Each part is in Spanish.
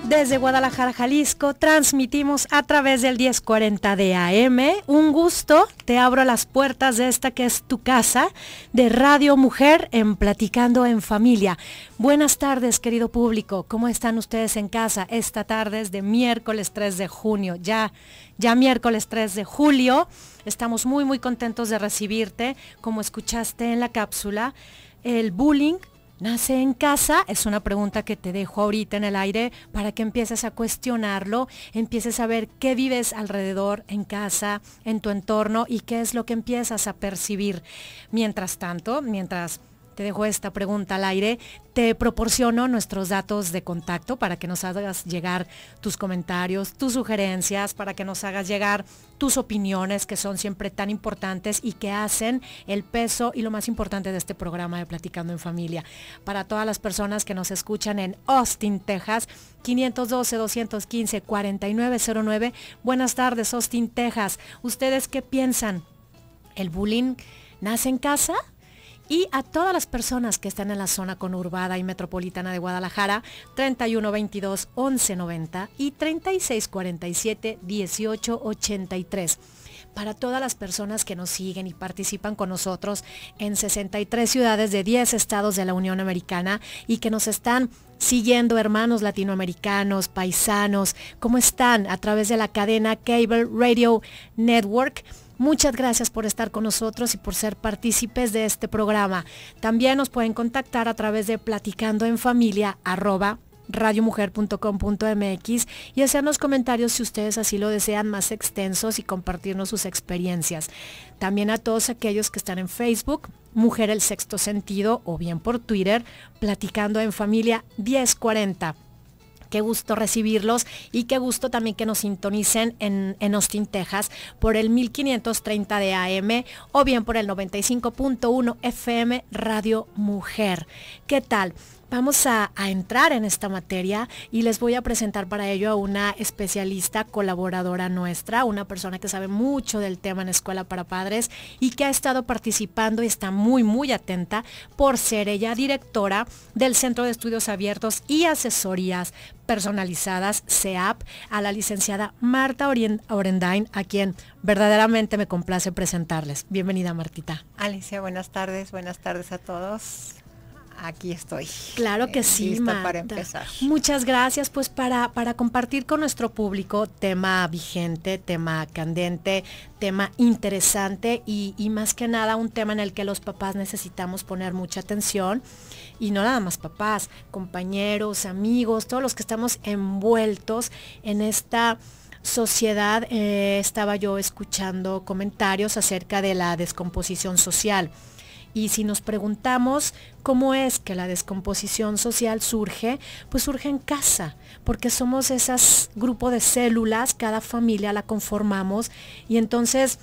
Desde Guadalajara, Jalisco, transmitimos a través del 1040 de AM. Un gusto, te abro las puertas de esta que es tu casa, de Radio Mujer en Platicando en Familia. Buenas tardes, querido público. ¿Cómo están ustedes en casa? Esta tarde es de miércoles 3 de junio, ya miércoles 3 de julio. Estamos muy contentos de recibirte. Como escuchaste en la cápsula, el bullying ¿nace en casa? Es una pregunta que te dejo ahorita en el aire para que empieces a cuestionarlo, empieces a ver qué vives alrededor en casa, en tu entorno y qué es lo que empiezas a percibir. Mientras tanto, mientras te dejo esta pregunta al aire, te proporciono nuestros datos de contacto para que nos hagas llegar tus comentarios, tus sugerencias, para que nos hagas llegar tus opiniones, que son siempre tan importantes y que hacen el peso y lo más importante de este programa de Platicando en Familia. Para todas las personas que nos escuchan en Austin, Texas, 512-215-4909. Buenas tardes, Austin, Texas. ¿Ustedes qué piensan? ¿El bullying nace en casa? Y a todas las personas que están en la zona conurbada y metropolitana de Guadalajara, 3122-1190 y 3647-1883. Para todas las personas que nos siguen y participan con nosotros en 63 ciudades de 10 estados de la Unión Americana y que nos están siguiendo, hermanos latinoamericanos, paisanos, ¿cómo están? A través de la cadena Cable Radio Network. Muchas gracias por estar con nosotros y por ser partícipes de este programa. También nos pueden contactar a través de platicandoenfamilia@radiomujer.com.mx y hacernos comentarios si ustedes así lo desean, más extensos, y compartirnos sus experiencias. También a todos aquellos que están en Facebook, Mujer el Sexto Sentido, o bien por Twitter, Platicando en Familia 1040. Qué gusto recibirlos y qué gusto también que nos sintonicen en Austin, Texas, por el 1530 de AM o bien por el 95.1 FM Radio Mujer. ¿Qué tal? Vamos a entrar en esta materia y les voy a presentar para ello a una especialista colaboradora nuestra, una persona que sabe mucho del tema en Escuela para Padres y que ha estado participando y está muy atenta por ser ella directora del Centro de Estudios Abiertos y Asesorías Personalizadas, CEAP, a la licenciada Marta Orendain, a quien verdaderamente me complace presentarles. Bienvenida, Martita. Alicia, buenas tardes a todos. Aquí estoy. Claro que sí, lista Marta. Para empezar. Muchas gracias, pues para compartir con nuestro público tema vigente, tema candente, tema interesante y más que nada un tema en el que los papás necesitamos poner mucha atención. Y no nada más papás, compañeros, amigos, todos los que estamos envueltos en esta sociedad. Estaba yo escuchando comentarios acerca de la descomposición social. Y si nos preguntamos cómo es que la descomposición social surge, pues surge en casa, porque somos esos grupos de células, cada familia la conformamos y entonces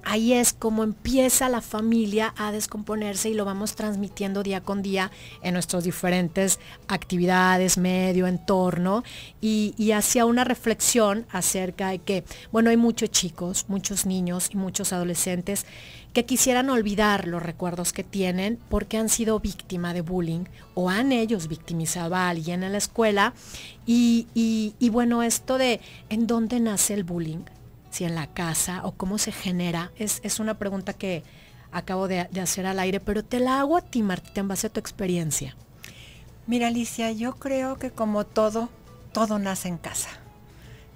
ahí es como empieza la familia a descomponerse y lo vamos transmitiendo día con día en nuestras diferentes actividades, medio, entorno y hacia una reflexión acerca de que, bueno, hay muchos chicos, muchos niños y muchos adolescentes que quisieran olvidar los recuerdos que tienen porque han sido víctima de bullying o han ellos victimizado a alguien en la escuela y bueno, esto de ¿en dónde nace el bullying? Si en la casa o cómo se genera, es una pregunta que acabo de hacer al aire, pero te la hago a ti, Martita, en base a tu experiencia. Mira, Alicia, yo creo que como todo nace en casa,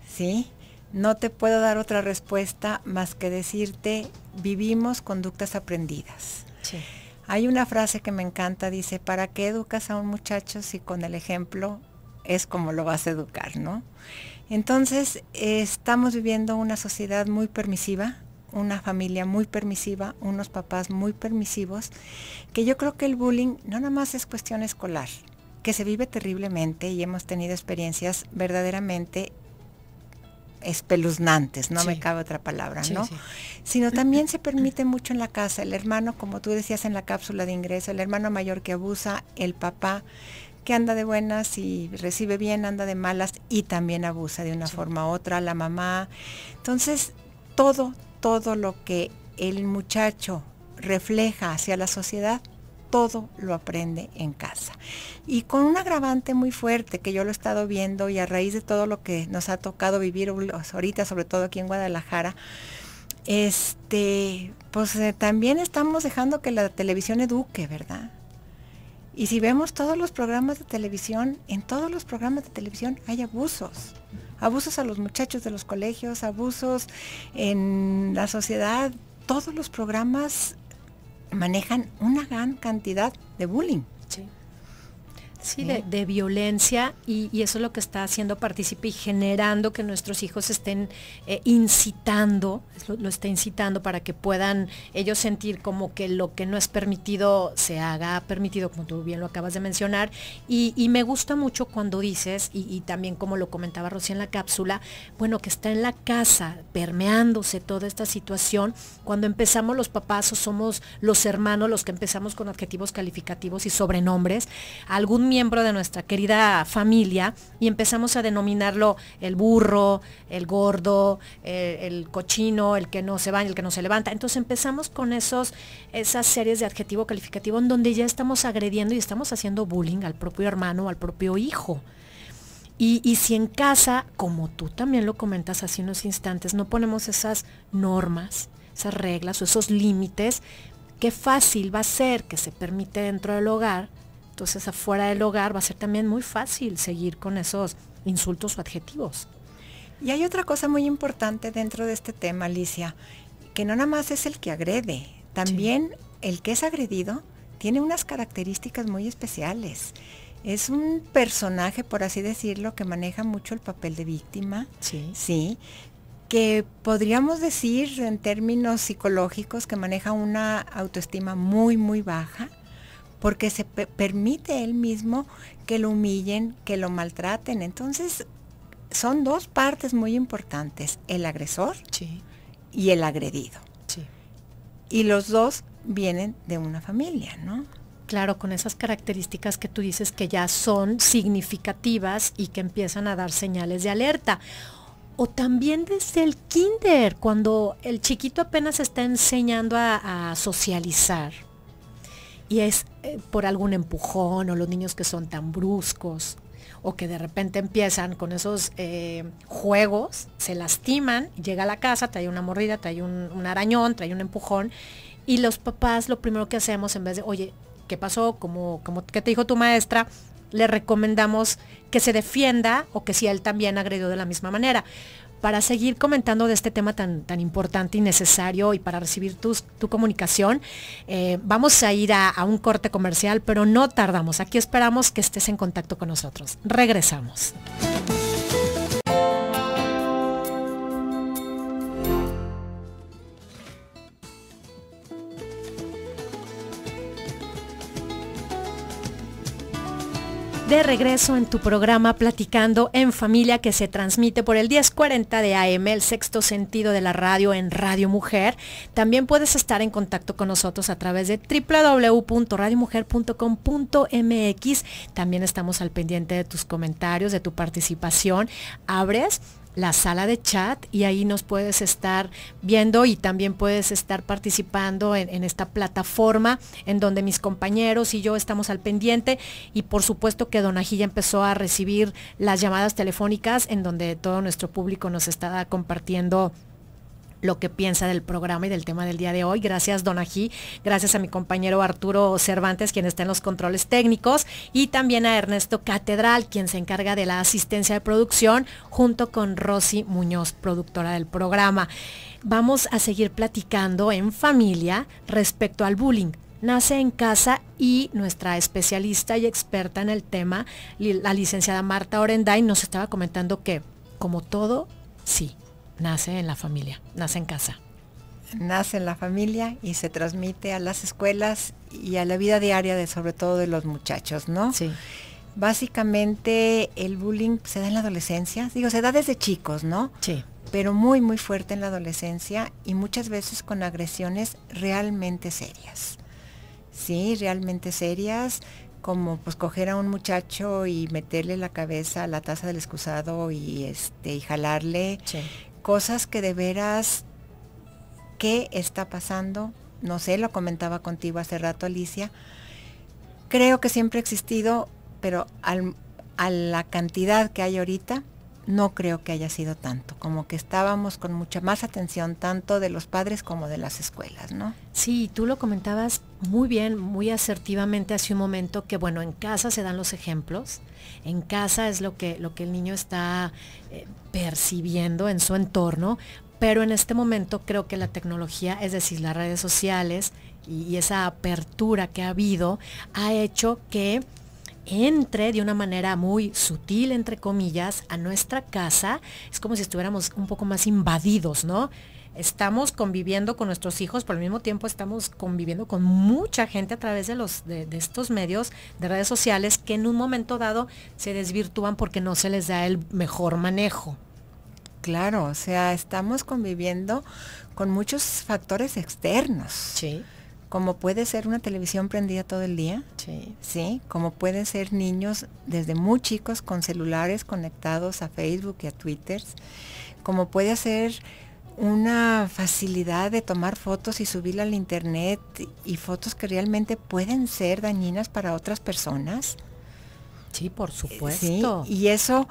¿sí? No te puedo dar otra respuesta más que decirte, vivimos conductas aprendidas. Sí. Hay una frase que me encanta, dice, ¿para qué educas a un muchacho si con el ejemplo es como lo vas a educar, ¿no? Entonces, estamos viviendo una sociedad muy permisiva, una familia muy permisiva, unos papás muy permisivos, que yo creo que el bullying no nada más es cuestión escolar, que se vive terriblemente y hemos tenido experiencias verdaderamente espeluznantes, no me cabe otra palabra, ¿no? Sí. Sino también se permite mucho en la casa, el hermano, como tú decías en la cápsula de ingreso, el hermano mayor que abusa, el papá que anda de buenas y recibe bien, anda de malas y también abusa de una forma u otra, la mamá. Entonces, todo lo que el muchacho refleja hacia la sociedad, todo lo aprende en casa. Y con un agravante muy fuerte que yo lo he estado viendo, y a raíz de todo lo que nos ha tocado vivir ahorita, sobre todo aquí en Guadalajara, también estamos dejando que la televisión eduque, ¿verdad? Y si vemos todos los programas de televisión, en todos los programas de televisión hay abusos. Abusos a los muchachos de los colegios, abusos en la sociedad. Todos los programas manejan una gran cantidad de bullying. Sí. Sí, de violencia, y eso es lo que está haciendo partícipe y generando que nuestros hijos estén incitando, lo está incitando para que puedan ellos sentir como que lo que no es permitido se haga permitido, como tú bien lo acabas de mencionar. Y me gusta mucho cuando dices, y también como lo comentaba Rosy en la cápsula, bueno, que está en la casa permeándose toda esta situación. Cuando empezamos los papás, o somos los hermanos los que empezamos con adjetivos calificativos y sobrenombres, algún miembro de nuestra querida familia, y empezamos a denominarlo el burro, el gordo, el cochino, el que no se baña, el que no se levanta. Entonces empezamos con esas series de adjetivo calificativo en donde ya estamos agrediendo y estamos haciendo bullying al propio hermano o al propio hijo. Y si en casa, como tú también lo comentas hace unos instantes, no ponemos esas normas, esas reglas o esos límites, qué fácil va a ser que se permite dentro del hogar. Entonces afuera del hogar va a ser también muy fácil seguir con esos insultos o adjetivos. Y hay otra cosa muy importante dentro de este tema, Alicia, que no nada más es el que agrede, también sí, el que es agredido tiene unas características muy especiales. Es un personaje, por así decirlo, que maneja mucho el papel de víctima, sí, que podríamos decir en términos psicológicos que maneja una autoestima muy, muy baja, porque se permite él mismo que lo humillen, que lo maltraten. Entonces, son dos partes muy importantes, el agresor y el agredido. Sí. Y los dos vienen de una familia, ¿no? Claro, con esas características que tú dices que ya son significativas y que empiezan a dar señales de alerta. O también desde el kinder, cuando el chiquito apenas está enseñando a socializar. Y es por algún empujón, o los niños que son tan bruscos, o que de repente empiezan con esos juegos, se lastiman, llega a la casa, trae una mordida, trae un arañón, trae un empujón, y los papás lo primero que hacemos, en vez de, oye, ¿qué pasó? ¿Qué te dijo tu maestra? Le recomendamos que se defienda, o que si él también agredió de la misma manera. Para seguir comentando de este tema tan importante y necesario, y para recibir tu comunicación, vamos a ir a un corte comercial, pero no tardamos. Aquí esperamos que estés en contacto con nosotros. Regresamos. De regreso en tu programa Platicando en Familia, que se transmite por el 1040 de AM, el sexto sentido de la radio en Radio Mujer. También puedes estar en contacto con nosotros a través de www.radiomujer.com.mx. También estamos al pendiente de tus comentarios, de tu participación. Abres la sala de chat y ahí nos puedes estar viendo, y también puedes estar participando en esta plataforma en donde mis compañeros y yo estamos al pendiente. Y por supuesto que Donají ya empezó a recibir las llamadas telefónicas en donde todo nuestro público nos está compartiendo lo que piensa del programa y del tema del día de hoy. Gracias, Donají. Gracias a mi compañero Arturo Cervantes, quien está en los controles técnicos, y también a Ernesto Catedral, quien se encarga de la asistencia de producción, junto con Rosy Muñoz, productora del programa. Vamos a seguir platicando en familia respecto al bullying. Nace en casa, y nuestra especialista y experta en el tema, la licenciada Marta Orendain, nos estaba comentando que, como todo, sí, nace en la familia, nace en casa. Nace en la familia y se transmite a las escuelas y a la vida diaria, sobre todo de los muchachos, ¿no? Sí. Básicamente el bullying se da en la adolescencia, se da desde chicos, ¿no? Sí. Pero muy, muy fuerte en la adolescencia, y muchas veces con agresiones realmente serias. Sí, realmente serias, como pues coger a un muchacho y meterle la cabeza a la taza del excusado y jalarle. Sí. Cosas que de veras, ¿qué está pasando? No sé, lo comentaba contigo hace rato, Alicia, creo que siempre ha existido, pero a la cantidad que hay ahorita, no creo que haya sido tanto, como que estábamos con mucha más atención tanto de los padres como de las escuelas, ¿no? Sí, tú lo comentabas muy bien, muy asertivamente hace un momento, que bueno, en casa se dan los ejemplos, en casa es lo que el niño está percibiendo en su entorno, pero en este momento creo que la tecnología, es decir, las redes sociales y esa apertura que ha habido, ha hecho que entre de una manera muy sutil, entre comillas, a nuestra casa. Es como si estuviéramos un poco más invadidos, ¿no? Estamos conviviendo con nuestros hijos, pero al mismo tiempo estamos conviviendo con mucha gente a través de estos medios de redes sociales que en un momento dado se desvirtúan porque no se les da el mejor manejo. Claro, o sea, estamos conviviendo con muchos factores externos. Sí. Como puede ser una televisión prendida todo el día, sí, como pueden ser niños desde muy chicos con celulares conectados a Facebook y a Twitter, como puede ser una facilidad de tomar fotos y subirla al internet y fotos que realmente pueden ser dañinas para otras personas. Sí, por supuesto. Sí, y eso,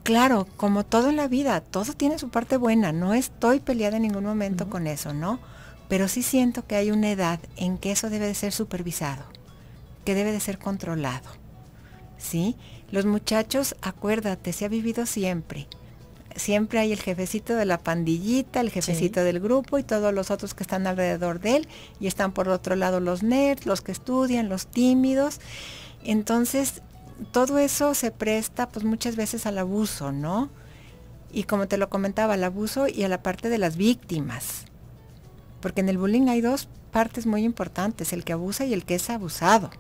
claro, como todo en la vida, todo tiene su parte buena, no estoy peleada en ningún momento con eso, ¿no? Pero sí siento que hay una edad en que eso debe de ser supervisado, que debe de ser controlado, ¿sí? Los muchachos, acuérdate, se ha vivido siempre. Siempre hay el jefecito de la pandillita, el jefecito del grupo y todos los otros que están alrededor de él. Y están por otro lado los nerds, los que estudian, los tímidos. Entonces, todo eso se presta pues muchas veces al abuso, ¿no? Y como te lo comentaba, al abuso y a la parte de las víctimas. Porque en el bullying hay dos partes muy importantes, el que abusa y el que es abusado.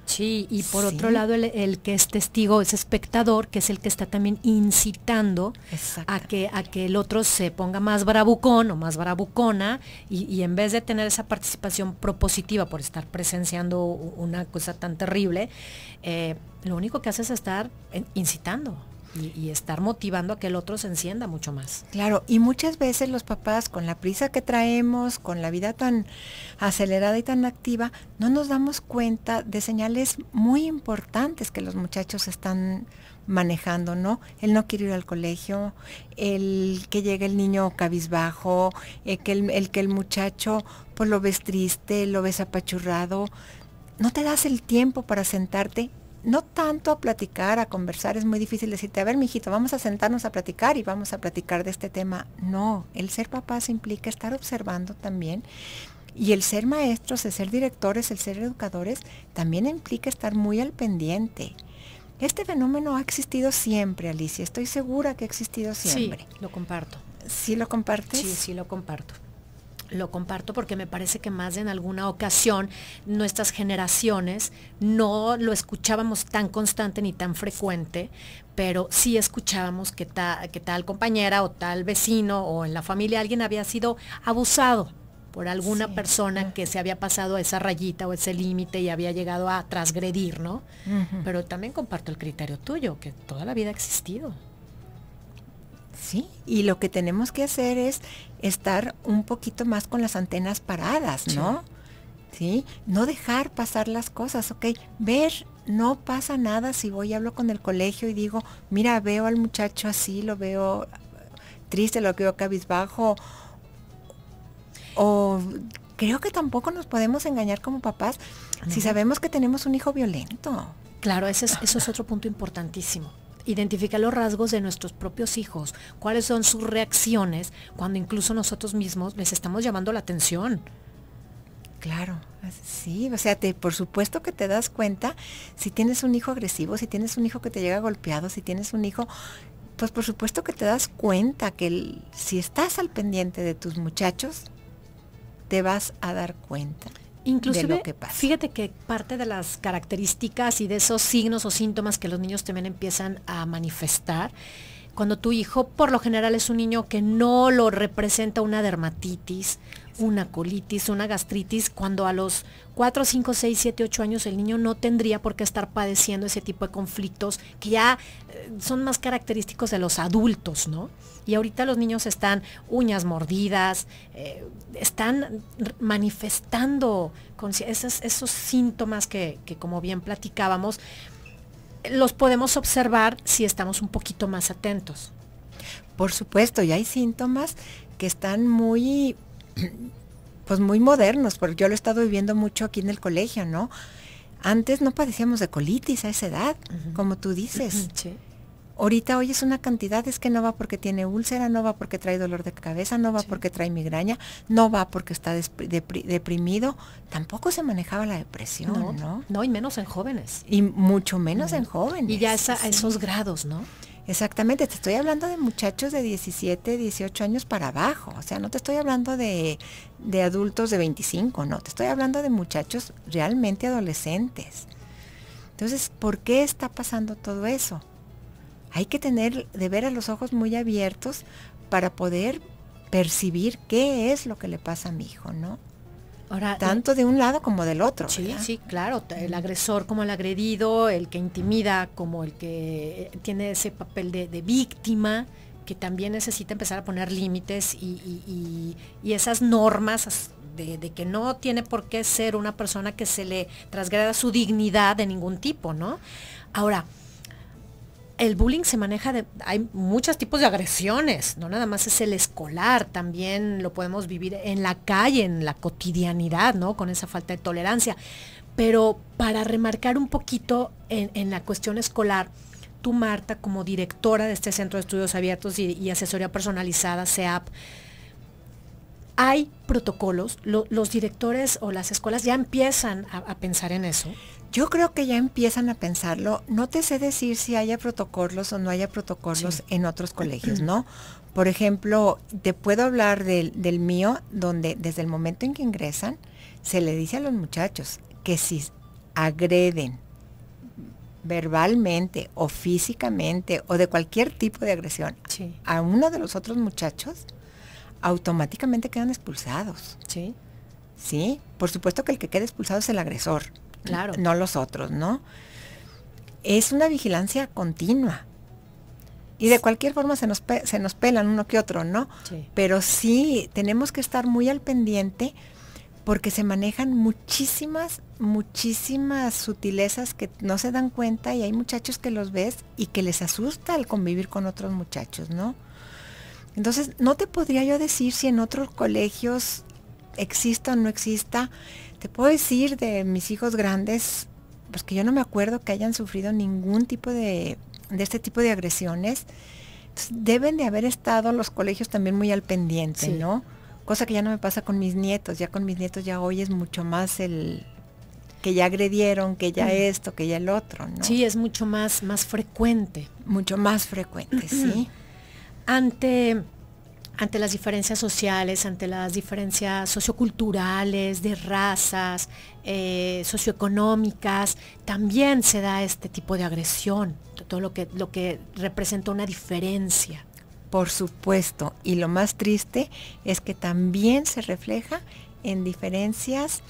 Sí, y por otro lado el que es testigo, es espectador, que es el que está también incitando a que el otro se ponga más bravucón o más bravucona y en vez de tener esa participación propositiva por estar presenciando una cosa tan terrible, lo único que hace es estar incitando. Y estar motivando a que el otro se encienda mucho más. Claro, y muchas veces los papás, con la prisa que traemos, con la vida tan acelerada y tan activa, no nos damos cuenta de señales muy importantes que los muchachos están manejando, ¿no? El no quiere ir al colegio, el que llegue el niño cabizbajo, el que el muchacho pues lo ves triste, lo ves apachurrado. No te das el tiempo para sentarte. No tanto a platicar, a conversar, es muy difícil decirte, a ver, mijito, vamos a sentarnos a platicar y vamos a platicar de este tema. No, el ser papás implica estar observando también. Y el ser maestros, el ser directores, el ser educadores, también implica estar muy al pendiente. Este fenómeno ha existido siempre, Alicia, estoy segura que ha existido siempre. Sí, lo comparto. ¿Sí lo compartes? Sí, sí lo comparto. Lo comparto porque me parece que más de en alguna ocasión nuestras generaciones no lo escuchábamos tan constante ni tan frecuente, pero sí escuchábamos que tal compañera o tal vecino o en la familia alguien había sido abusado por alguna persona que se había pasado esa rayita o ese límite y había llegado a transgredir, ¿no? Pero también comparto el criterio tuyo, que toda la vida ha existido. Sí, y lo que tenemos que hacer es estar un poquito más con las antenas paradas, ¿no? Sí, no dejar pasar las cosas, ok, ver, no pasa nada si voy y hablo con el colegio y digo, mira, veo al muchacho así, lo veo triste, lo veo cabizbajo, o creo que tampoco nos podemos engañar como papás si sabemos que tenemos un hijo violento. Claro, eso es otro punto importantísimo. Identificar los rasgos de nuestros propios hijos, cuáles son sus reacciones cuando incluso nosotros mismos les estamos llamando la atención. Claro, sí, o sea, por supuesto que te das cuenta si tienes un hijo agresivo, si tienes un hijo que te llega golpeado, si tienes un hijo, pues por supuesto que te das cuenta que si estás al pendiente de tus muchachos, te vas a dar cuenta. Inclusive, de lo que pasa. Fíjate que parte de las características y de esos signos o síntomas que los niños también empiezan a manifestar, cuando tu hijo por lo general es un niño que no lo representa una dermatitis una colitis, una gastritis, cuando a los 4, 5, 6, 7, 8 años el niño no tendría por qué estar padeciendo ese tipo de conflictos que ya son más característicos de los adultos, ¿no? Y ahorita los niños están uñas mordidas, están manifestando esos síntomas que como bien platicábamos, los podemos observar si estamos un poquito más atentos. Por supuesto, y hay síntomas que están muy, pues muy modernos, porque yo lo he estado viviendo mucho aquí en el colegio, ¿no? Antes no padecíamos de colitis a esa edad, como tú dices. Sí. Ahorita oyes una cantidad, es que no va porque tiene úlcera, no va porque trae dolor de cabeza, no va porque trae migraña, no va porque está deprimido. Tampoco se manejaba la depresión, ¿no? No, y menos en jóvenes. Y mucho menos en jóvenes. Y ya a esos grados, ¿no? Exactamente, te estoy hablando de muchachos de 17, 18 años para abajo, o sea, no te estoy hablando de adultos de 25, no, te estoy hablando de muchachos realmente adolescentes. Entonces, ¿por qué está pasando todo eso? Hay que tener de veras los ojos muy abiertos para poder percibir qué es lo que le pasa a mi hijo, ¿no? Ahora, tanto de un lado como del otro. Sí, ¿verdad? Sí, claro, el agresor como el agredido, el que intimida como el que tiene ese papel de víctima, que también necesita empezar a poner límites y esas normas de que no tiene por qué ser una persona que se le transgreda su dignidad de ningún tipo, ¿no? Ahora, el bullying se maneja hay muchos tipos de agresiones, no nada más es el escolar, también lo podemos vivir en la calle, en la cotidianidad, ¿no? Con esa falta de tolerancia. Pero para remarcar un poquito en la cuestión escolar, tú, Marta, como directora de este Centro de Estudios Abiertos y Asesoría Personalizada, CEAP, ¿hay protocolos? ¿Los directores o las escuelas ya empiezan a pensar en eso? Yo creo que ya empiezan a pensarlo. No te sé decir si haya protocolos o no haya protocolos en otros colegios, ¿no? Por ejemplo, te puedo hablar del mío, donde desde el momento en que ingresan, se le dice a los muchachos que si agreden verbalmente o físicamente o de cualquier tipo de agresión a uno de los otros muchachos, automáticamente quedan expulsados. Sí. Sí, por supuesto que el que queda expulsado es el agresor. Claro. No los otros, ¿no? Es una vigilancia continua. Y de cualquier forma se nos pelan uno que otro, ¿no? Sí. Pero sí, tenemos que estar muy al pendiente porque se manejan muchísimas sutilezas que no se dan cuenta y hay muchachos que los ves y que les asusta el convivir con otros muchachos, ¿no? Entonces, no te podría yo decir si en otros colegios exista o no exista. Te puedo decir de mis hijos grandes, pues que yo no me acuerdo que hayan sufrido ningún tipo de este tipo de agresiones. Entonces, deben de haber estado los colegios también muy al pendiente, ¿no? Cosa que ya no me pasa con mis nietos. Ya con mis nietos ya hoy es mucho más el que ya agredieron, que ya esto, que ya el otro, ¿no? Sí, es mucho más frecuente. Mucho más frecuente, sí. Ante las diferencias sociales, ante las diferencias socioculturales, de razas, socioeconómicas, también se da este tipo de agresión, todo lo que representa una diferencia. Por supuesto, y lo más triste es que también se refleja en diferencias,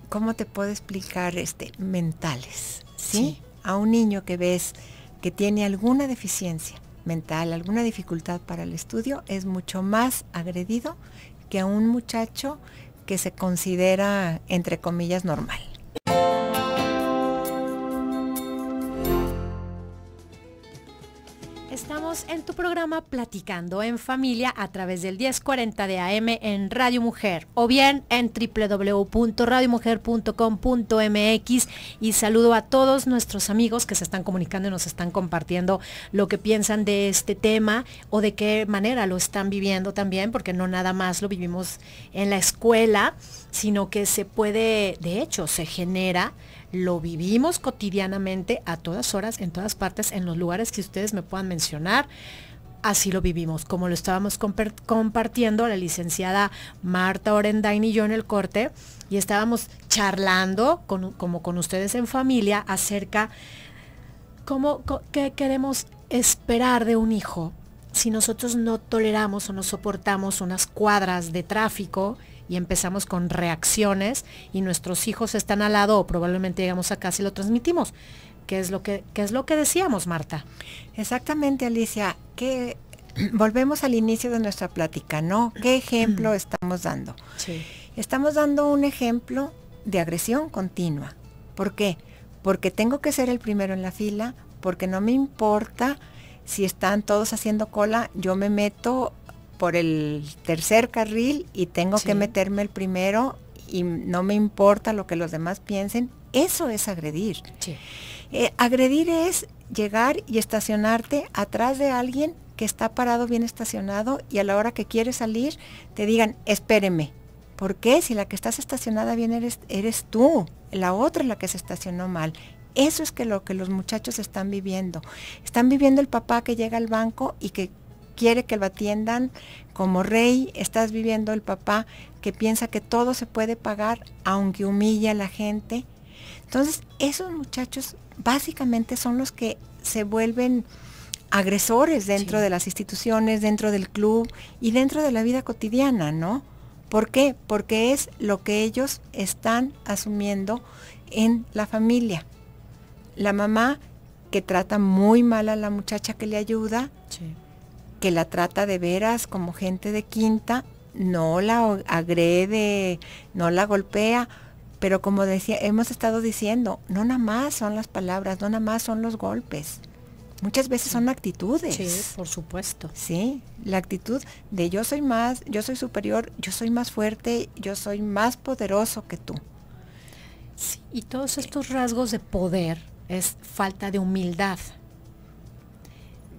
¿cómo te puedo explicar? Mentales, ¿sí? A un niño que ves que tiene alguna deficiencia mental, alguna dificultad para el estudio, es mucho más agredido que a un muchacho que se considera, entre comillas, normal. Estamos en tu programa Platicando en Familia a través del 1040 de AM en Radio Mujer o bien en www.radiomujer.com.mx, y saludo a todos nuestros amigos que se están comunicando y nos están compartiendo lo que piensan de este tema o de qué manera lo están viviendo también, porque no nada más lo vivimos en la escuela, sino que se puede, de hecho, se genera, lo vivimos cotidianamente a todas horas, en todas partes, en los lugares que ustedes me puedan mencionar. Así lo vivimos, como lo estábamos compartiendo la licenciada Marta Orendain y yo en el corte, y estábamos charlando como con ustedes en familia acerca qué queremos esperar de un hijo si nosotros no toleramos o no soportamos unas cuadras de tráfico y empezamos con reacciones y nuestros hijos están al lado o probablemente llegamos a casa y lo transmitimos. ¿Qué es lo que decíamos, Marta? Exactamente, Alicia, que volvemos al inicio de nuestra plática, ¿no? ¿Qué ejemplo estamos dando? Sí. Estamos dando un ejemplo de agresión continua. ¿Por qué? Porque tengo que ser el primero en la fila, porque no me importa si están todos haciendo cola, yo me meto por el tercer carril y tengo que meterme el primero y no me importa lo que los demás piensen. Eso es agredir. Sí. Agredir es llegar y estacionarte atrás de alguien que está parado bien estacionado y a la hora que quiere salir te digan, espéreme. ¿Por qué? Si la que estás estacionada bien eres tú, la otra es la que se estacionó mal. Eso es lo que los muchachos están viviendo. Están viviendo el papá que llega al banco y que quiere que lo atiendan como rey. Estás viviendo el papá que piensa que todo se puede pagar aunque humilla a la gente. Entonces, esos muchachos básicamente son los que se vuelven agresores dentro de las instituciones, dentro del club y dentro de la vida cotidiana, ¿no? ¿Por qué? Porque es lo que ellos están asumiendo en la familia. La mamá que trata muy mal a la muchacha que le ayuda, que la trata de veras como gente de quinta, no la agrede, no la golpea, pero como decía, hemos estado diciendo, no nada más son las palabras, no nada más son los golpes. Muchas veces son actitudes. Sí, por supuesto. Sí, la actitud de yo soy más, yo soy superior, yo soy más fuerte, yo soy más poderoso que tú. Sí, y todos estos rasgos de poder es falta de humildad.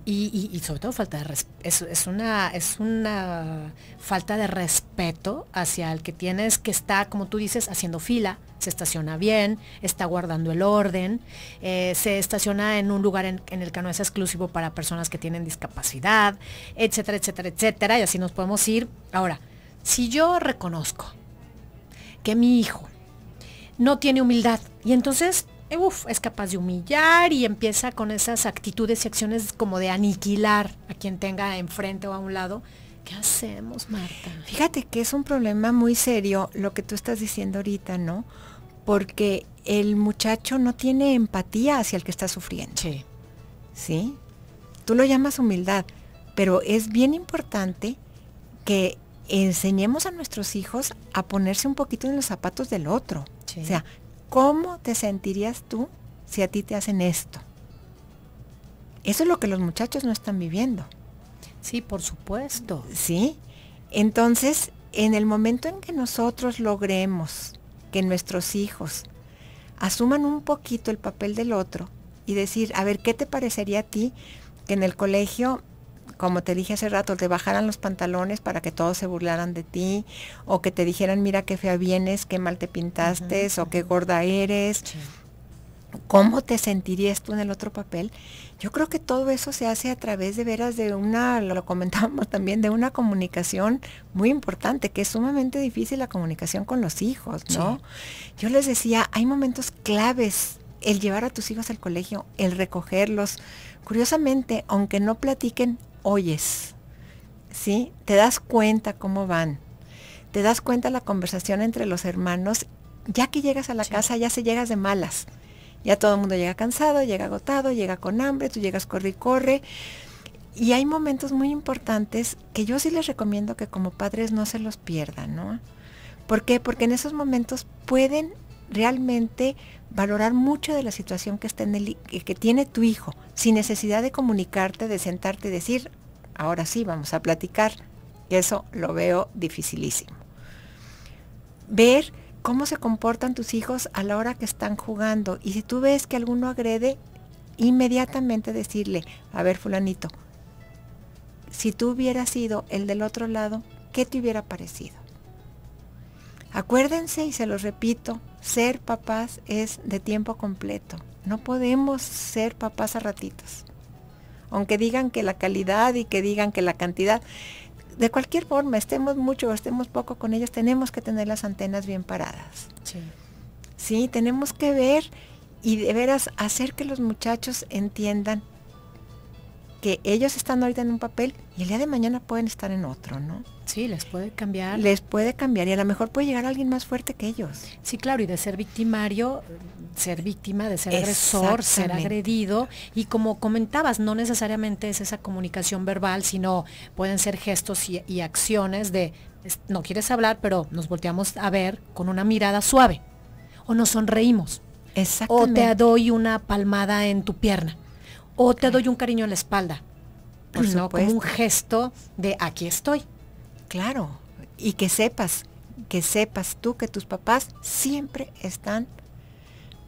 Y sobre todo falta de es una falta de respeto hacia el que tienes que estar, como tú dices, haciendo fila, se estaciona bien, está guardando el orden, se estaciona en un lugar en el que no es exclusivo para personas que tienen discapacidad, etcétera, etcétera, etcétera, y así nos podemos ir. Ahora, si yo reconozco que mi hijo no tiene humildad y entonces es capaz de humillar y empieza con esas actitudes y acciones como de aniquilar a quien tenga enfrente o a un lado, ¿qué hacemos, Marta? Fíjate que es un problema muy serio lo que tú estás diciendo ahorita, ¿no? Porque el muchacho no tiene empatía hacia el que está sufriendo. Sí. ¿Sí? Tú lo llamas humildad, pero es bien importante que enseñemos a nuestros hijos a ponerse un poquito en los zapatos del otro. Sí. O sea, ¿cómo te sentirías tú si a ti te hacen esto? Eso es lo que los muchachos no están viviendo. Sí, por supuesto. ¿Sí? Entonces, en el momento en que nosotros logremos que nuestros hijos asuman un poquito el papel del otro y decir, a ver, ¿qué te parecería a ti que en el colegio, como te dije hace rato, te bajaran los pantalones para que todos se burlaran de ti, o que te dijeran, mira qué fea vienes, qué mal te pintaste, o qué gorda eres? Sí. ¿Cómo te sentirías tú en el otro papel? Yo creo que todo eso se hace a través de veras de lo comentábamos también, de una comunicación muy importante, que es sumamente difícil la comunicación con los hijos, ¿no? Sí. Yo les decía, hay momentos claves, el llevar a tus hijos al colegio, el recogerlos. Curiosamente, aunque no platiquen, oyes, ¿sí? Te das cuenta cómo van, te das cuenta la conversación entre los hermanos, ya que llegas a la casa ya se llegas de malas. Ya todo el mundo llega cansado, llega agotado, llega con hambre, tú llegas corre y corre. Y hay momentos muy importantes que yo sí les recomiendo que como padres no se los pierdan, ¿no? ¿Por qué? Porque en esos momentos pueden realmente valorar mucho de la situación que que tiene tu hijo, sin necesidad de comunicarte, de sentarte y decir, ahora sí, vamos a platicar. Eso lo veo dificilísimo. Ver cómo se comportan tus hijos a la hora que están jugando. Y si tú ves que alguno agrede, inmediatamente decirle, a ver, fulanito, si tú hubieras sido el del otro lado, ¿qué te hubiera parecido? Acuérdense, y se los repito, ser papás es de tiempo completo. No podemos ser papás a ratitos. Aunque digan que la calidad y que digan que la cantidad, de cualquier forma, estemos mucho o estemos poco con ellos, tenemos que tener las antenas bien paradas. Sí. Sí, tenemos que ver y de veras hacer que los muchachos entiendan que ellos están ahorita en un papel y el día de mañana pueden estar en otro, ¿no? Sí, les puede cambiar. Les puede cambiar y a lo mejor puede llegar alguien más fuerte que ellos. Sí, claro, y de ser victimario, ser víctima, de ser agresor, ser agredido. Y como comentabas, no necesariamente es esa comunicación verbal, sino pueden ser gestos y acciones de, no quieres hablar, pero nos volteamos a ver con una mirada suave. O nos sonreímos. Exactamente. O te doy una palmada en tu pierna. O te doy un cariño en la espalda. ¿No? Como un gesto de aquí estoy. Claro, y que sepas tú que tus papás siempre están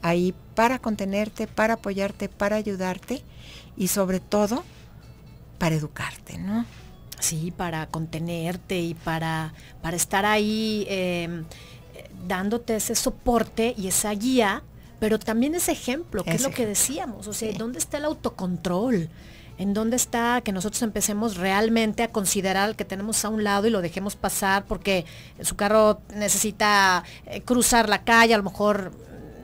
ahí para contenerte, para apoyarte, para ayudarte y sobre todo para educarte, ¿no? Sí, para contenerte y para estar ahí dándote ese soporte y esa guía, pero también ese ejemplo, que es lo que decíamos, o sea, ¿dónde está el autocontrol? ¿En dónde está que nosotros empecemos realmente a considerar que tenemos a un lado y lo dejemos pasar porque su carro necesita cruzar la calle? A lo mejor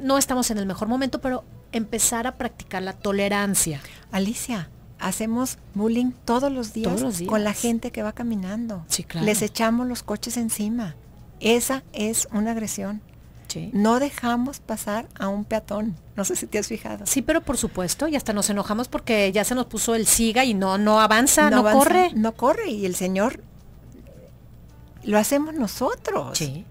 no estamos en el mejor momento, pero empezar a practicar la tolerancia. Alicia, hacemos bullying todos los días con la gente que va caminando. Sí, claro. Les echamos los coches encima. Esa es una agresión. Sí. No dejamos pasar a un peatón. No sé si te has fijado. Sí, pero por supuesto, y hasta nos enojamos porque ya se nos puso el siga y no avanza, no corre. No corre, y el señor lo hacemos nosotros. Sí.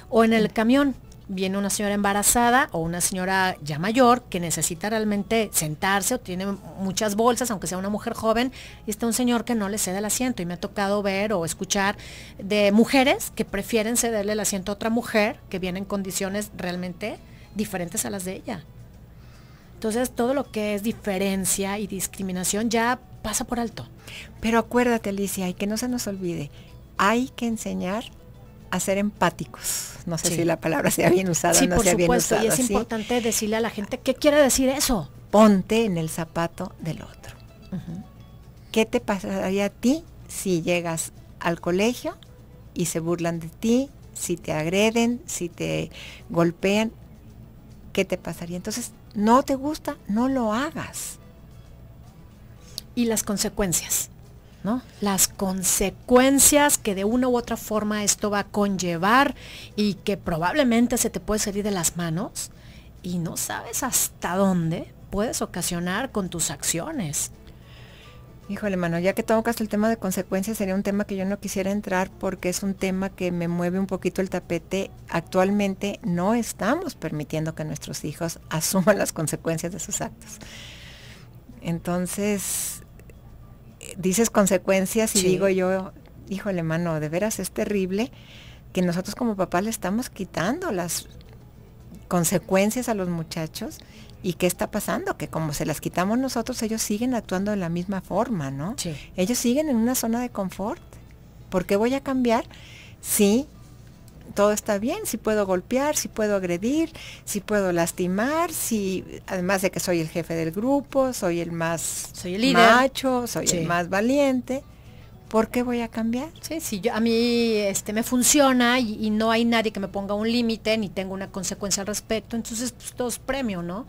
O en el camión, viene una señora embarazada o una señora ya mayor que necesita realmente sentarse o tiene muchas bolsas, aunque sea una mujer joven, y está un señor que no le cede el asiento. Y me ha tocado ver o escuchar de mujeres que prefieren cederle el asiento a otra mujer que viene en condiciones realmente diferentes a las de ella. Entonces todo lo que es diferencia y discriminación ya pasa por alto. Pero acuérdate, Alicia, y que no se nos olvide, hay que enseñar a ser empáticos. No sé si la palabra sea bien usada, sí, no sea bien usada. Sí, por supuesto, y es importante decirle a la gente qué quiere decir eso. Ponte en el zapato del otro. ¿Qué te pasaría a ti si llegas al colegio y se burlan de ti, si te agreden, si te golpean? ¿Qué te pasaría? Entonces, no te gusta, no lo hagas. Y las consecuencias, ¿no? Las consecuencias que de una u otra forma esto va a conllevar y que probablemente se te puede salir de las manos y no sabes hasta dónde puedes ocasionar con tus acciones. Híjole, mano, ya que tocas el tema de consecuencias, sería un tema que yo no quisiera entrar porque es un tema que me mueve un poquito el tapete. Actualmente no estamos permitiendo que nuestros hijos asuman las consecuencias de sus actos. Entonces, dices consecuencias y digo yo, híjole, mano, de veras es terrible que nosotros como papás le estamos quitando las consecuencias a los muchachos. ¿Y qué está pasando? Que como se las quitamos nosotros, ellos siguen actuando de la misma forma, ¿no? Sí. Ellos siguen en una zona de confort. ¿Por qué voy a cambiar? Sí, todo está bien, si puedo golpear, si puedo agredir, si puedo lastimar, si además de que soy el jefe del grupo, soy el más macho, soy el más valiente. ¿Por qué voy a cambiar? Sí, sí, a mí me funciona y no hay nadie que me ponga un límite ni tenga una consecuencia al respecto, entonces pues, todo es premio, ¿no?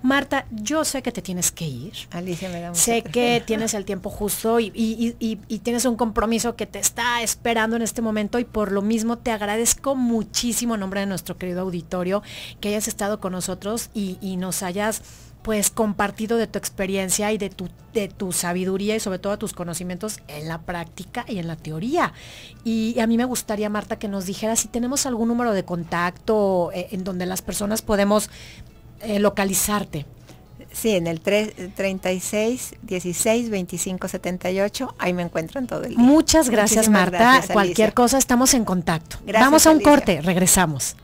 Marta, yo sé que te tienes que ir. Alicia, me da mucha Sé que tienes el tiempo justo y tienes un compromiso que te está esperando en este momento y por lo mismo te agradezco muchísimo en nombre de nuestro querido auditorio que hayas estado con nosotros y nos hayas pues compartido de tu experiencia y de tu sabiduría y sobre todo tus conocimientos en la práctica y en la teoría. Y a mí me gustaría, Marta, que nos dijeras si tenemos algún número de contacto en donde las personas podemos localizarte. Sí, en el 36 16 25 78, ahí me encuentran todo el día. Muchas gracias, Marta. Gracias, cualquier cosa estamos en contacto. Gracias, vamos a un corte, regresamos.